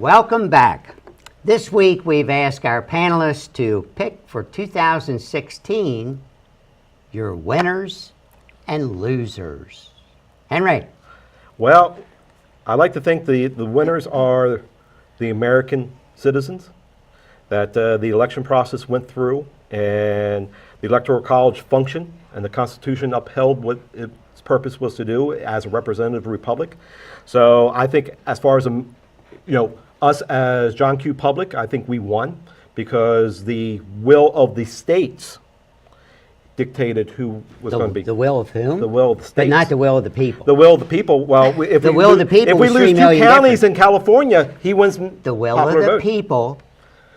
welcome back. This week we've asked our panelists to pick for 2016 your winners and losers. Henry. Well, I like to think the winners are the American citizens that the election process went through and the Electoral College functioned and the Constitution upheld what its purpose was to do as a representative republic. So I think as far as, us as John Q. Public, I think we won because the will of the states dictated who was going to be. The will of whom? The will of the states. But not the will of the people. The will of the people. Well, if the will of the people if we was lose 3 two million counties different. in California, he wins The will of popular the vote. people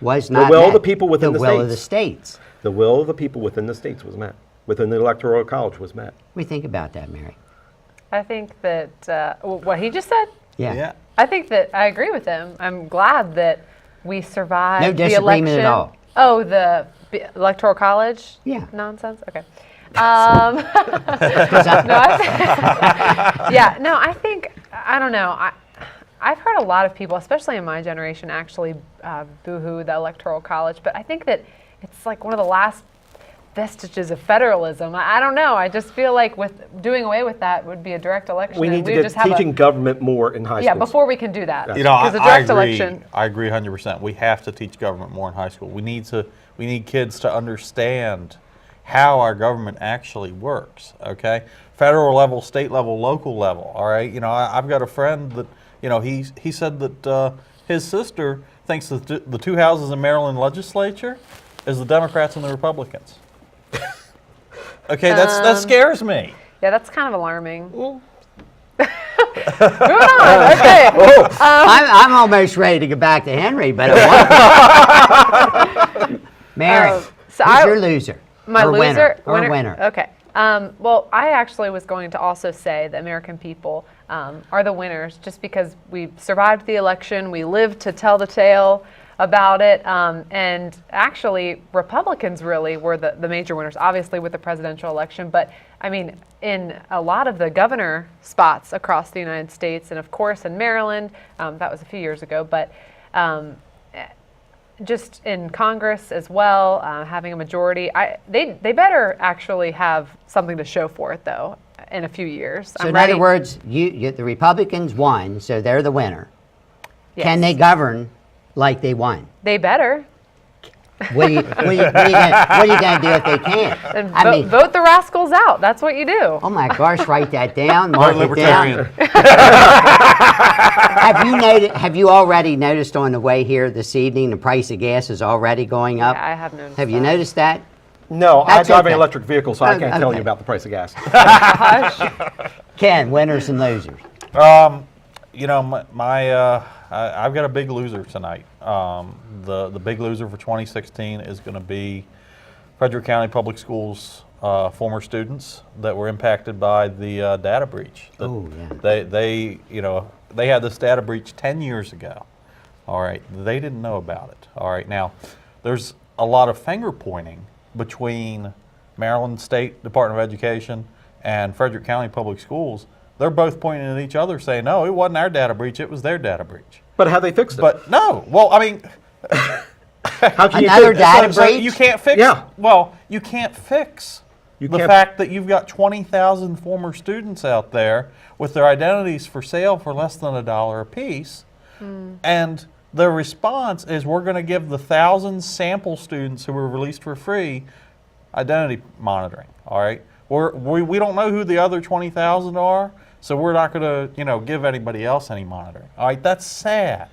was not The will met. of the people within the will states. of the states. The will of the people within the states was met. Within the Electoral College was met. What do you think about that, Mary? I think that what he just said. Yeah. I think that I agree with him. I'm glad that we survived No the disagreement election. at all. Oh, the Electoral College? Yeah. Nonsense? Okay. I think, I don't know. I've heard a lot of people, especially in my generation, actually boo-hoo the Electoral College, but I think that it's like one of the last vestiges of federalism. I don't know. I just feel like with doing away with that would be a direct election. We and need to we get just have teaching government more in high Yeah, schools. before we can do that. Yes. You know, Because a I direct agree. election. I agree 100%. We have to teach government more in high school. We need kids to understand how our government actually works. Okay, federal level, state level, local level. All right. You know, I've got a friend that he said that his sister thinks that the two houses in Maryland legislature is the Democrats and the Republicans. Okay, that scares me. Yeah, that's kind of alarming. Moving on. Okay. I'm almost ready to get back to Henry, but I won't. Mary, so who's your loser? My or loser? winner. Okay. Well, I actually was going to also say the American people are the winners just because we survived the election. We lived to tell the tale about it. And actually, Republicans really were the major winners, obviously with the presidential election. But I mean, in a lot of the governor spots across the United States, and of course in Maryland, that was a few years ago, but just in Congress as well, having a majority. They better actually have something to show for it, though, in a few years. So in other words, the Republicans won, so they're the winner. Yes. Can they govern like they won? They better. What are you going to do if they can't? And vote the rascals out. That's what you do. Oh my gosh, write that down. Mark it Libertarian. down. Have you already noticed on the way here this evening the price of gas is already going up? Yeah, I have noticed. Have you noticed that? No, I That's drive okay. an electric vehicle, so I can't tell Okay. you about the price of gas. Ken, winners and losers. I've got a big loser tonight. The big loser for 2016 is going to be Frederick County Public Schools former students that were impacted by the data breach. Oh, yeah. They had this data breach 10 years ago. All right, they didn't know about it. All right, now there's a lot of finger pointing between Maryland State Department of Education and Frederick County Public Schools. They're both pointing at each other saying, no, it wasn't our data breach, it was their data breach. But how they fixed it? But no, well, I mean, how can Another you data so breach? you can't fix. Yeah. Well, you can't fix the can't- fact that you've got 20,000 former students out there with their identities for sale for less than $1 a piece, and the response is we're going to give the 1,000 sample students who were released for free identity monitoring. All right, we don't know who the other 20,000 are, so we're not going to give anybody else any monitoring. All right, that's sad.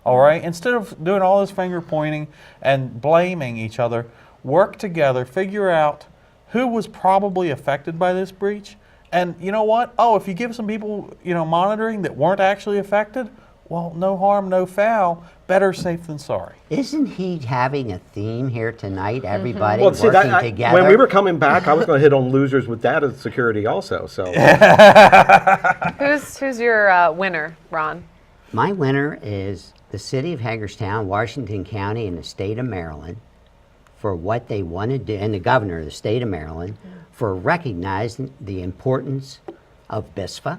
All right, instead of doing all this finger pointing and blaming each other, work together, figure out who was probably affected by this breach. And you know what? Oh, if you give some people, monitoring that weren't actually affected, well, no harm, no foul. Better safe than sorry. Isn't he having a theme here tonight? Everybody Well, see, working together. when we were coming back, I was going to hit on losers with data security also. So Who's your winner, Ron? My winner is the city of Hagerstown, Washington County, and the state of Maryland for what they want to do, and the governor of the state of Maryland for recognizing the importance of BISFA,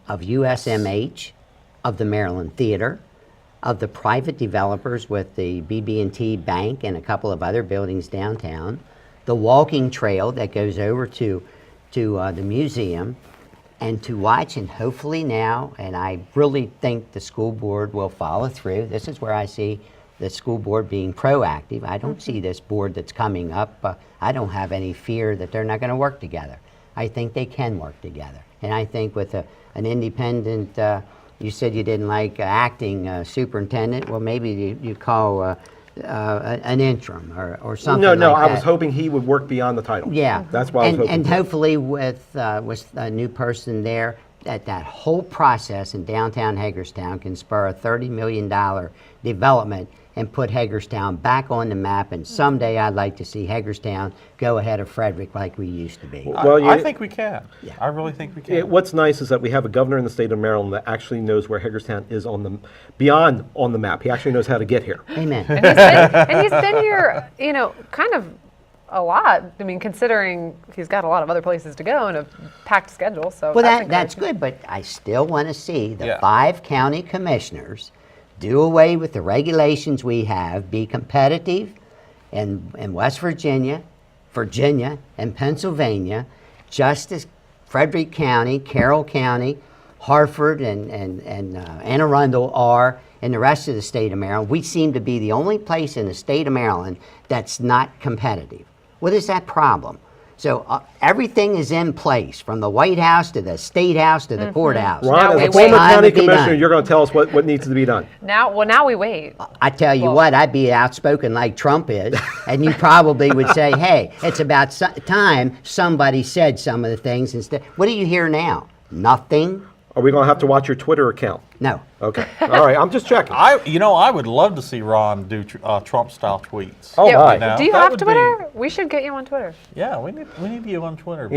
of USMH, of the Maryland Theater, of the private developers with the BB&T Bank and a couple of other buildings downtown, the walking trail that goes over to the museum, and to watch, and hopefully now, and I really think the school board will follow through. This is where I see the school board being proactive. I don't see this board that's coming up, I don't have any fear that they're not going to work together. I think they can work together. And I think with an independent, you said you didn't like acting superintendent, well maybe you call an interim or something No, like that. I was hoping he would work beyond the title. Yeah. That's what I was hoping And for. hopefully with a new person there, that whole process in downtown Hagerstown can spur a $30 million development and put Hagerstown back on the map. And someday I'd like to see Hagerstown go ahead of Frederick like we used to be. Well, I think we can. Yeah. I really think we can. What's nice is that we have a governor in the state of Maryland that actually knows where Hagerstown is beyond on the map. He actually knows how to get here. Amen. And he's been here, kind of a lot. I mean, considering he's got a lot of other places to go and a packed schedule. So Well, that's encouraging. good, but I still want to see the Yeah. 5 county commissioners do away with the regulations we have, be competitive in West Virginia, and Pennsylvania, just as Frederick County, Carroll County, Hartford, and Anne Arundel are in the rest of the state of Maryland. We seem to be the only place in the state of Maryland that's not competitive. What is that problem? So everything is in place, from the White House to the State House to the courthouse. Ron, Now as we a wait. former Time county to be commissioner, done. you're going to tell us what needs to be done. Now we wait. I tell you Well- what, I'd be outspoken like Trump is, and you probably would say, hey, it's about time somebody said some of the things instead. What do you hear now? Nothing? Are we going to have to watch your Twitter account? No. Okay. All right. I'm just checking. I would love to see Ron do Trump-style tweets. Oh, Yeah, my. Now, do you that have would be- Twitter? We should get you on Twitter. Yeah, we need you on Twitter.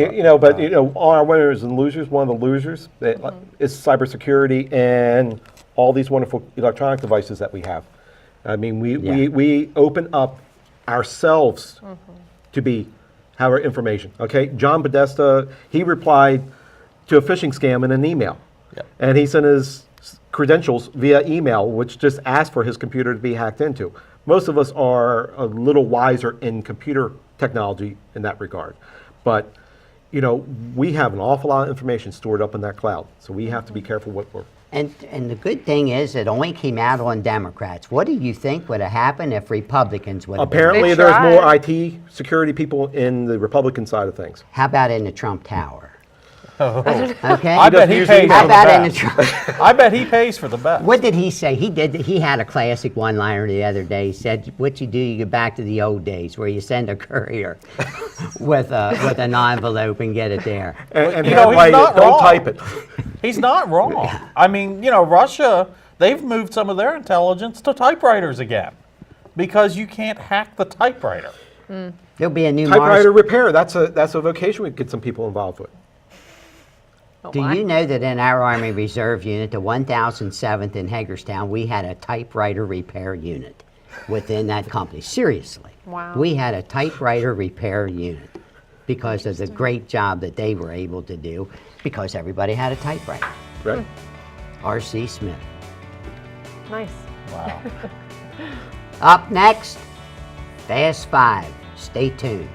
All our winners and losers, one of the losers is cybersecurity and all these wonderful electronic devices that we have. I mean, we open up ourselves to have our information. Okay, John Podesta, he replied to a phishing scam in an email. Yep. And he sent his credentials via email, which just asked for his computer to be hacked into. Most of us are a little wiser in computer technology in that regard. But, we have an awful lot of information stored up in that cloud. So we have to be careful what we're... And the good thing is it only came out on Democrats. What do you think would have happened if Republicans would have been? Apparently, They there's more tried. IT security people in the Republican side of things. How about in the Trump Tower? Oh. Okay? I bet doesn't he usually pays email How for the about in the best. Trump? I bet he pays for the best. What did he say? He had a classic one-liner the other day. He said, "What you do, you get back to the old days where you send a courier with an envelope and get it there." And You know, he's write it, not don't wrong. type it. He's not wrong. I mean, Russia, they've moved some of their intelligence to typewriters again because you can't hack the typewriter. There'll be a new Typewriter repair, that's a vocation we could get some people involved with. Oh, Do my. you know that in our Army Reserve Unit, the 1007th in Hagerstown, we had a typewriter repair unit within that company? Seriously. Wow. We had a typewriter repair unit because of the great job that they were able to do because everybody had a typewriter. Right? R.C. Smith. Nice. Wow. Up next, Fast 5. Stay tuned.